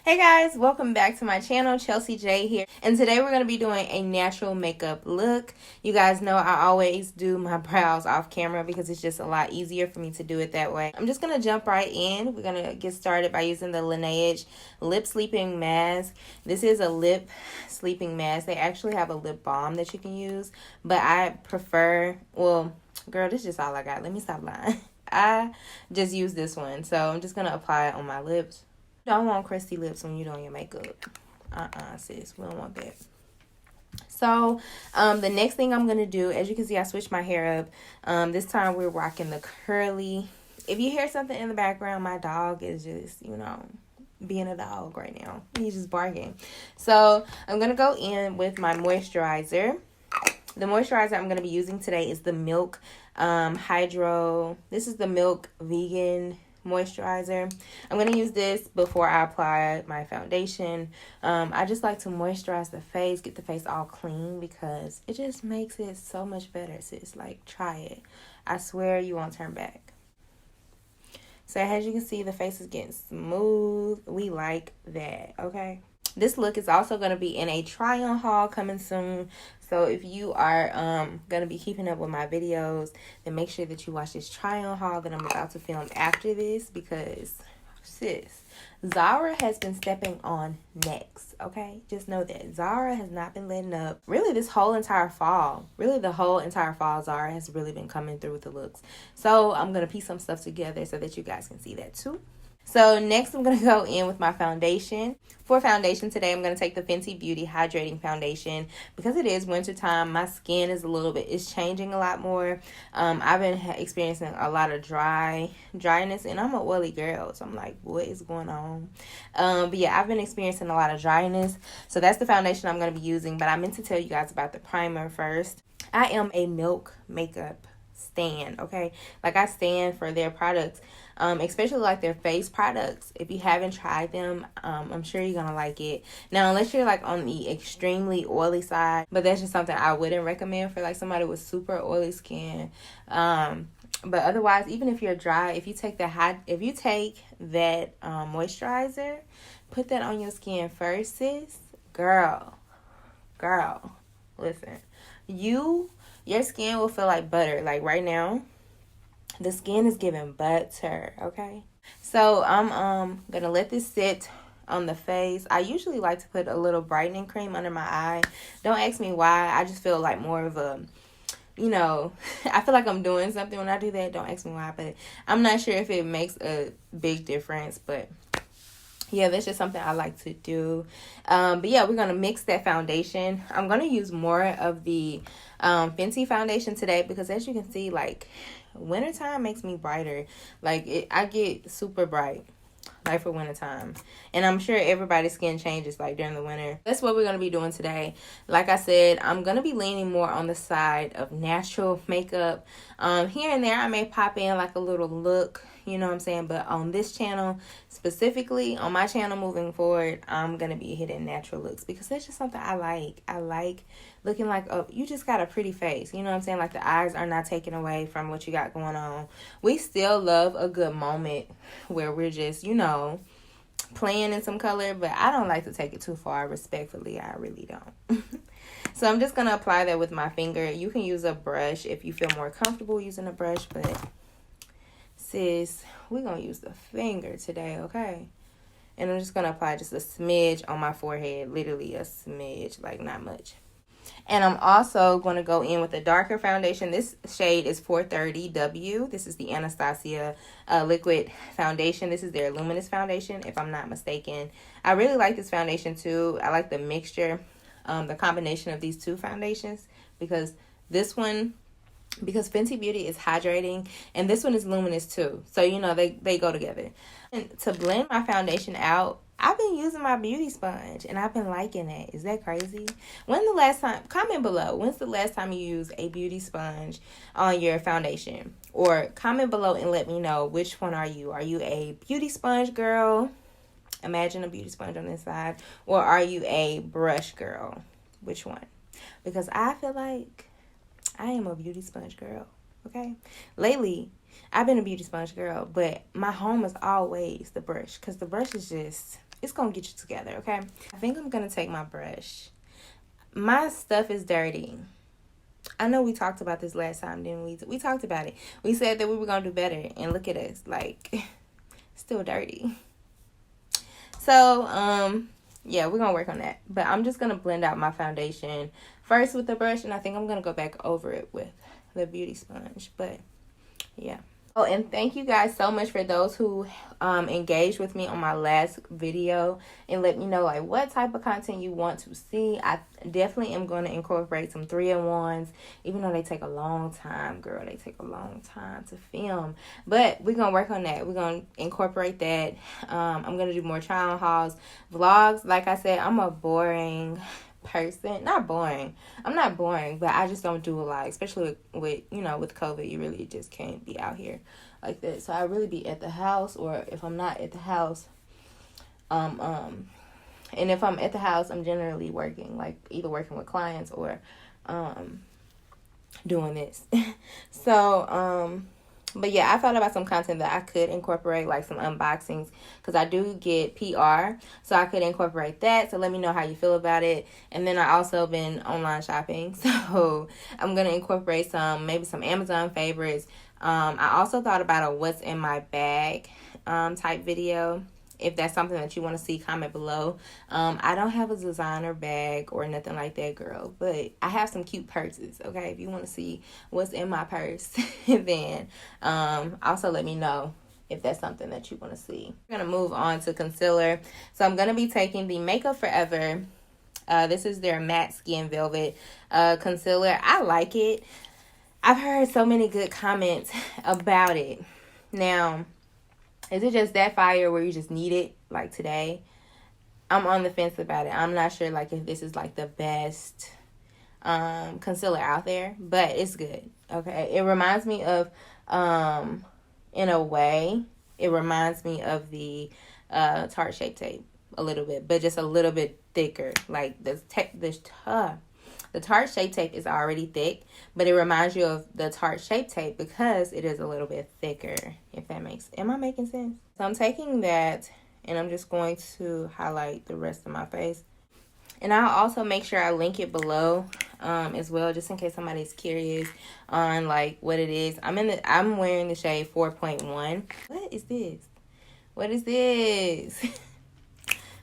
Hey guys, welcome back to my channel. Chelsiejayy here, and today we're going to be doing a natural makeup look. You guys know I always do my brows off camera because it's just a lot easier for me to do it that way. I'm just going to jump right in. We're going to get started by using the Laneige lip sleeping mask. This is a lip sleeping mask. They actually have a lip balm that you can use, but I prefer, well, girl, this is just all I got. Let me stop lying. I just use this one, so I'm just going to apply it on my lips. Don't want crusty lips when you're doing your makeup. Sis, we don't want that. So the next thing I'm gonna do, as you can see, I switched my hair up. This time we're rocking the curly. If you hear something in the background, my dog is just, you know, being a dog right now. He's just barking. So I'm gonna go in with my moisturizer. The moisturizer I'm gonna be using today is the Milk Hydro. This is the Milk Vegan moisturizer. I'm going to use this before I apply my foundation. I just like to moisturize the face, get the face all clean, because it just makes it so much better, sis. Like, try it. I swear you won't turn back. So as you can see, the face is getting smooth. We like that, okay? This look is also going to be in a try-on haul coming soon. So if you are going to be keeping up with my videos, then make sure that you watch this try-on haul that I'm about to film after this, because, sis, Zara has been stepping on necks, okay? Just know that. Zara has not been letting up. Really, this whole entire fall. Really, the whole entire fall, Zara has really been coming through with the looks. So I'm going to piece some stuff together so that you guys can see that too. So next I'm going to go in with my foundation. For foundation today, I'm going to take the Fenty Beauty Hydrating Foundation. Because it is winter time, my skin is it's changing a lot more. I've been experiencing a lot of dryness, and I'm an oily girl. So I'm like, what is going on? But yeah, I've been experiencing a lot of dryness. So that's the foundation I'm going to be using. But I meant to tell you guys about the primer first. I am a Milk makeup stan, okay? Like, I stand for their products, especially like their face products. If you haven't tried them, I'm sure you're gonna like it. Now, unless you're like on the extremely oily side, but that's just something I wouldn't recommend for like somebody with super oily skin. But otherwise, even if you're dry, if you take that moisturizer, put that on your skin first, sis. Girl, listen, your skin will feel like butter. Like right now, the skin is giving butter, okay? So I'm gonna let this sit on the face. I usually like to put a little brightening cream under my eye. Don't ask me why. I just feel like more of a, you know, I feel like I'm doing something when I do that. Don't ask me why, but I'm not sure if it makes a big difference, but yeah, that's just something I like to do. But yeah, we're going to mix that foundation. I'm going to use more of the Fenty foundation today because, as you can see, like, wintertime makes me brighter. Like, I get super bright, like, for wintertime. And I'm sure everybody's skin changes, like, during the winter. That's what we're going to be doing today. Like I said, I'm going to be leaning more on the side of natural makeup. Here and there, I may pop in, like, a little look. You know what I'm saying? But on this channel, specifically on my channel moving forward, I'm going to be hitting natural looks because that's just something I like. I like looking like, oh, you just got a pretty face. You know what I'm saying? Like, the eyes are not taken away from what you got going on. We still love a good moment where we're just, you know, playing in some color, but I don't like to take it too far. Respectfully, I really don't. So I'm just going to apply that with my finger. You can use a brush if you feel more comfortable using a brush, but sis, we're going to use the finger today, okay? And I'm just going to apply just a smidge on my forehead. Literally a smidge, like not much. And I'm also going to go in with a darker foundation. This shade is 430W. This is the Anastasia liquid foundation. This is their luminous foundation, if I'm not mistaken. I really like this foundation too. I like the mixture, the combination of these two foundations, because Fenty Beauty is hydrating and this one is luminous too. So, you know, they go together. And to blend my foundation out, I've been using my beauty sponge and I've been liking it. Is that crazy? Comment below, when's the last time you used a beauty sponge on your foundation? Or comment below and let me know, which one are you? Are you a beauty sponge girl? Imagine a beauty sponge on this side. Or are you a brush girl? Which one? Because I feel like I am a beauty sponge girl, okay? Lately, I've been a beauty sponge girl, but my home is always the brush, because the brush is just, it's gonna get you together, okay? I think I'm gonna take my brush. My stuff is dirty. I know we talked about this last time, didn't we? We talked about it. We said that we were gonna do better, and look at us, like, still dirty. So, yeah, we're gonna work on that. But I'm just gonna blend out my foundation first with the brush, and I think I'm gonna go back over it with the beauty sponge. But yeah. Oh, and thank you guys so much for those who engaged with me on my last video and let me know like what type of content you want to see. I definitely am going to incorporate some 3-in-1s, even though they take a long time, girl. They take a long time to film, but we're gonna work on that. We're gonna incorporate that. I'm gonna do more try on hauls, vlogs. Like I said, I'm a boring person. Not boring, I'm not boring, but I just don't do a lot, especially with you know, with COVID. You really just can't be out here like that, so I really be at the house, or if I'm not at the house, and if I'm at the house, I'm generally working, like either working with clients or doing this. So but yeah, I thought about some content that I could incorporate, like some unboxings, because I do get PR, so I could incorporate that. So let me know how you feel about it. And then I also been online shopping, so I'm going to incorporate maybe some Amazon favorites. I also thought about a what's in my bag type video. If that's something that you want to see, comment below. I don't have a designer bag or nothing like that, girl, but I have some cute purses, okay? If you want to see what's in my purse, then also let me know if that's something that you want to see. We're going to move on to concealer. So I'm going to be taking the Makeup Forever. This is their Matte Skin Velvet concealer. I like it. I've heard so many good comments about it. Now, is it just that fire where you just need it like today? I'm on the fence about it. I'm not sure like if this is like the best concealer out there, but it's good. Okay, it reminds me of in a way, it reminds me of the Tarte Shape Tape a little bit, but just a little bit thicker. Like the Tarte Shape Tape is already thick, but it reminds you of the Tarte Shape Tape because it is a little bit thicker, if that makes... Am I making sense? So I'm taking that, and I'm just going to highlight the rest of my face. And I'll also make sure I link it below as well, just in case somebody's curious on, like, what it is. I'm wearing the shade 4.1. What is this? What is this?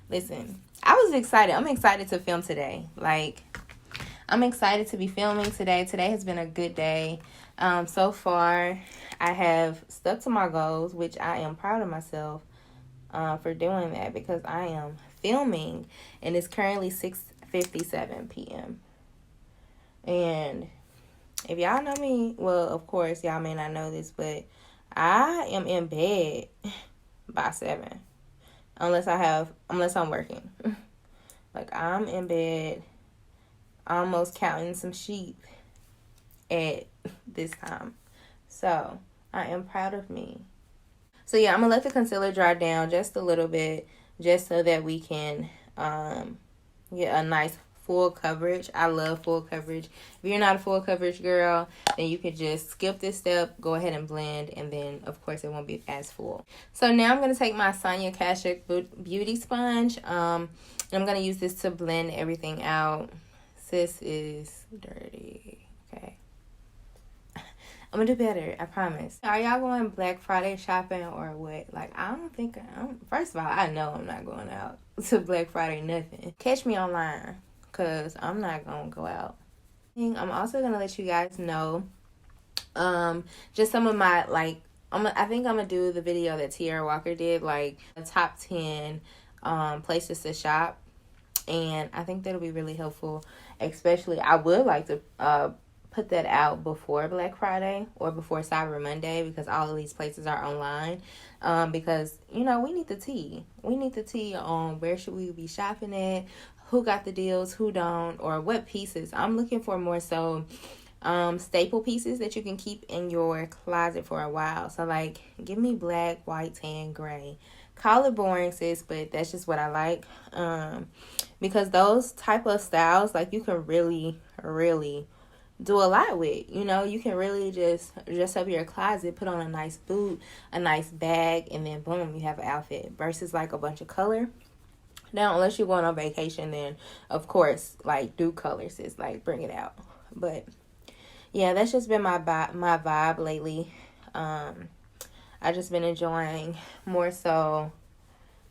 Listen, I was excited. I'm excited to film today. Like... I'm excited to be filming today. Today has been a good day. So far, I have stuck to my goals, which I am proud of myself for doing that because I am filming, and it's currently 6:57 p.m. And if y'all know me, well, of course, y'all may not know this, but I am in bed by 7, unless I'm working. Like, I'm in bed almost counting some sheep at this time. So I am proud of me. So yeah, I'm gonna let the concealer dry down just a little bit, just so that we can get a nice full coverage. I love full coverage. If you're not a full coverage girl, then you could just skip this step, go ahead and blend, and then of course it won't be as full. So now I'm gonna take my Sonia Kashuk beauty sponge, and I'm gonna use this to blend everything out. Sis is dirty, okay? I'm gonna do better, I promise. Are y'all going Black Friday shopping or what? Like, first of all, I know I'm not going out to Black Friday nothing. Catch me online, because I'm not gonna go out. I'm also gonna let you guys know just some of my, like, I think I'm gonna do the video that Tiara Walker did, like the top 10 places to shop. And I think that'll be really helpful. Especially, I would like to put that out before Black Friday or before Cyber Monday, because all of these places are online. Because, you know, we need the tea. We need the tea on where should we be shopping at, who got the deals, who don't, or what pieces. I'm looking for more so staple pieces that you can keep in your closet for a while. So, like, give me black, white, tan, gray. Call it boring, sis, but that's just what I like. Because those type of styles, like, you can really, really do a lot with. You know, you can really just dress up your closet, put on a nice boot, a nice bag, and then boom, you have an outfit. Versus, like, a bunch of color. Now, unless you're going on vacation, then of course, like, do colors, is like, bring it out. But yeah, that's just been my vibe lately. I just been enjoying more so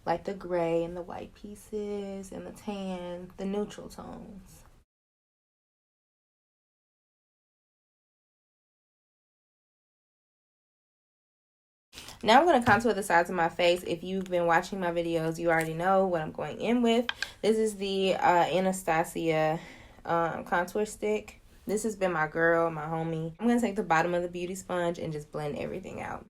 like the gray and the white pieces and the tan, the neutral tones. Now I'm going to contour the sides of my face. If you've been watching my videos, you already know what I'm going in with. This is the Anastasia contour stick. This has been my girl, my homie. I'm going to take the bottom of the beauty sponge and just blend everything out.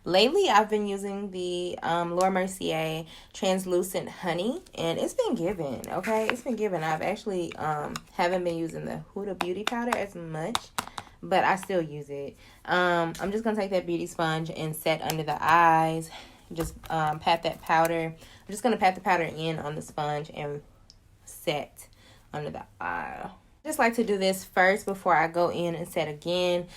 Lately, I've been using the Laura Mercier translucent honey, and it's been giving. Okay, it's been giving. I've actually haven't been using the Huda beauty powder as much, but I still use it. I'm just gonna take that beauty sponge and set under the eyes. Just pat that powder. I'm just gonna pat the powder in on the sponge and set under the eye. I just like to do this first before I go in and set again,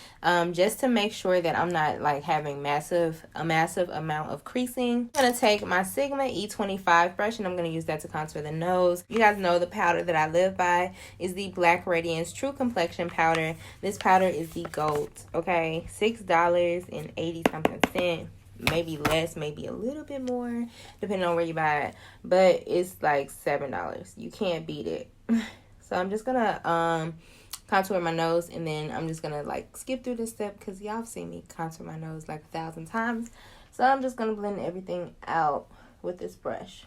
just to make sure that I'm not like having a massive amount of creasing. I'm going to take my Sigma E25 brush and I'm going to use that to contour the nose. You guys know the powder that I live by is the Black Radiance True Complexion powder. This powder is the GOAT, okay? $6.80 something. Maybe less, maybe a little bit more, depending on where you buy it. But it's like $7. You can't beat it. So I'm just gonna contour my nose, and then I'm just gonna like skip through this step because y'all have seen me contour my nose like 1,000 times. So I'm just gonna blend everything out with this brush.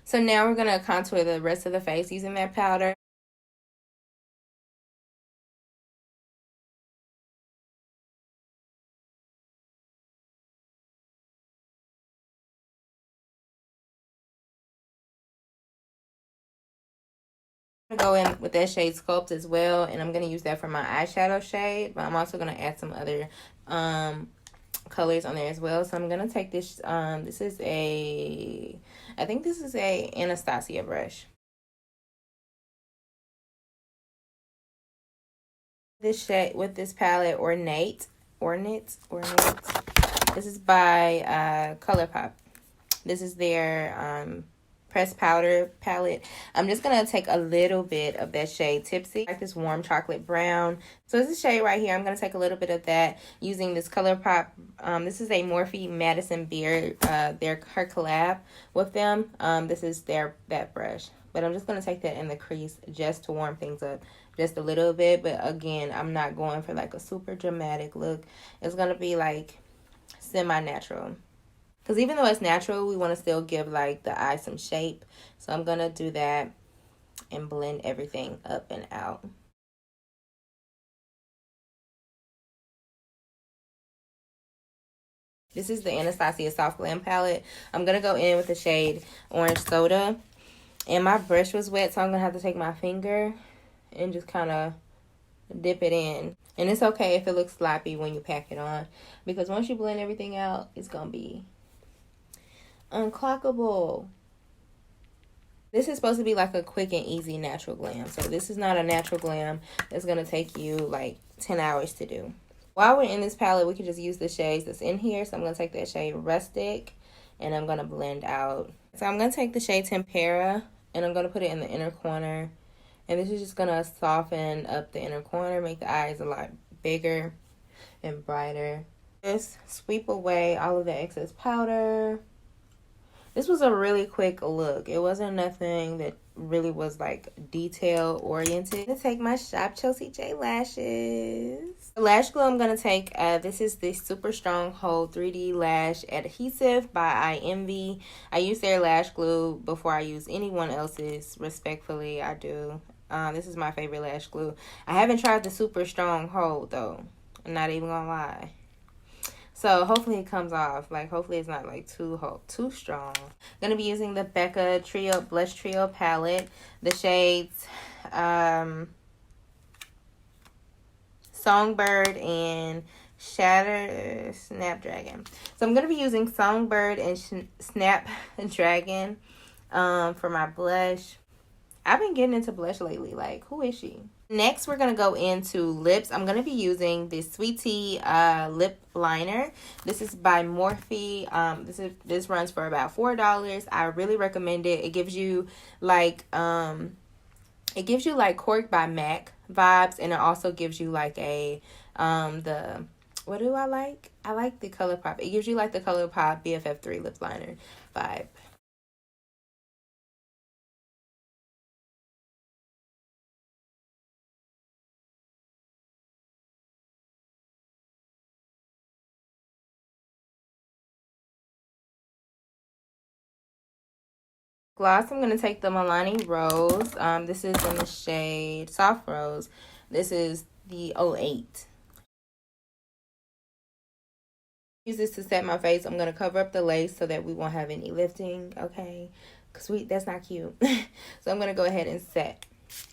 So now we're gonna contour the rest of the face using that powder. I'm gonna go in with that shade Sculpt as well, and I'm gonna use that for my eyeshadow shade, but I'm also gonna add some other colors on there as well. So I'm gonna take this this is I think this is a Anastasia brush. This shade with this palette, Ornate. This is by ColourPop. This is their pressed powder palette. I'm just gonna take a little bit of that shade Tipsy, like this warm chocolate brown. So this shade right here, I'm gonna take a little bit of that using this ColourPop. This is a Morphe Madison Beard, her collab with them. This is that brush. But I'm just gonna take that in the crease just to warm things up just a little bit. But again, I'm not going for like a super dramatic look. It's gonna be like semi-natural. Because even though it's natural, we want to still give like the eye some shape. So I'm going to do that and blend everything up and out. This is the Anastasia Soft Glam palette. I'm going to go in with the shade Orange Soda. And my brush was wet, so I'm going to have to take my finger and just kind of dip it in. And it's okay if it looks sloppy when you pack it on. Because once you blend everything out, it's going to be unclockable. This is supposed to be like a quick and easy natural glam. So this is not a natural glam that's going to take you like 10 hours to do. While we're in this palette, we can just use the shades that's in here. So I'm going to take that shade Rustic and I'm going to blend out. So I'm going to take the shade Tempera and I'm going to put it in the inner corner. And this is just going to soften up the inner corner, make the eyes a lot bigger and brighter. Just sweep away all of the excess powder. This was a really quick look. It wasn't nothing that really was like detail oriented. I'm gonna take my SHOPCHELSIEJAYY lashes. The lash glue I'm gonna take, this is the Super Strong Hold 3D Lash Adhesive by IMV. I use their lash glue before I use anyone else's. Respectfully, I do. This is my favorite lash glue. I haven't tried the Super Strong Hold though. I'm not even gonna lie. So hopefully it comes off. Like, hopefully it's not like too strong. I'm gonna be using the Becca Trio Blush Trio palette. The shades Songbird and Snapdragon. So I'm gonna be using Songbird and Snapdragon for my blush. I've been getting into blush lately. Like, who is she? Next, we're going to go into lips. I'm going to be using this Sweet Tea lip liner. This is by Morphe. This runs for about $4. I really recommend it. It gives you like Cork by MAC vibes, and it also gives you like a what do I like? I like the ColourPop. It gives you like the ColourPop BFF3 lip liner vibe. Gloss, I'm going to take the Milani Rose. This is in the shade Soft Rose. This is the 08. Use this to set my face. I'm going to cover up the lace so that we won't have any lifting, okay? Because that's not cute. So I'm going to go ahead and set.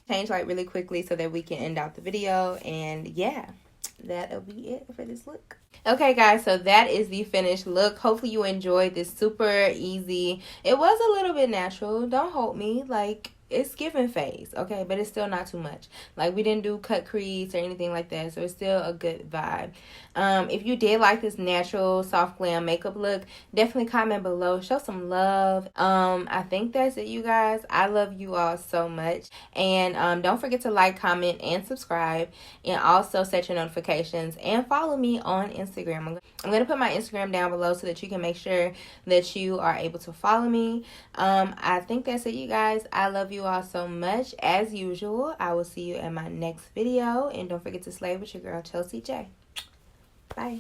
Change light really quickly so that we can end out the video. And yeah, that'll be it for this look. Okay guys, so that is the finished look. Hopefully you enjoyed this super easy. It was a little bit natural. Don't hold me. Like, it's giving face, okay, but it's still not too much. Like, we didn't do cut crease or anything like that, so it's still a good vibe. If you did like this natural soft glam makeup look, definitely comment below, show some love. I think that's it, you guys. I love you all so much, and don't forget to like, comment, and subscribe, and also set your notifications and follow me on Instagram. I'm gonna put my Instagram down below so that you can make sure that you are able to follow me. I think that's it, you guys. I love you all so much. As usual, I will see you in my next video, and don't forget to slay with your girl Chelsiejayy. Bye.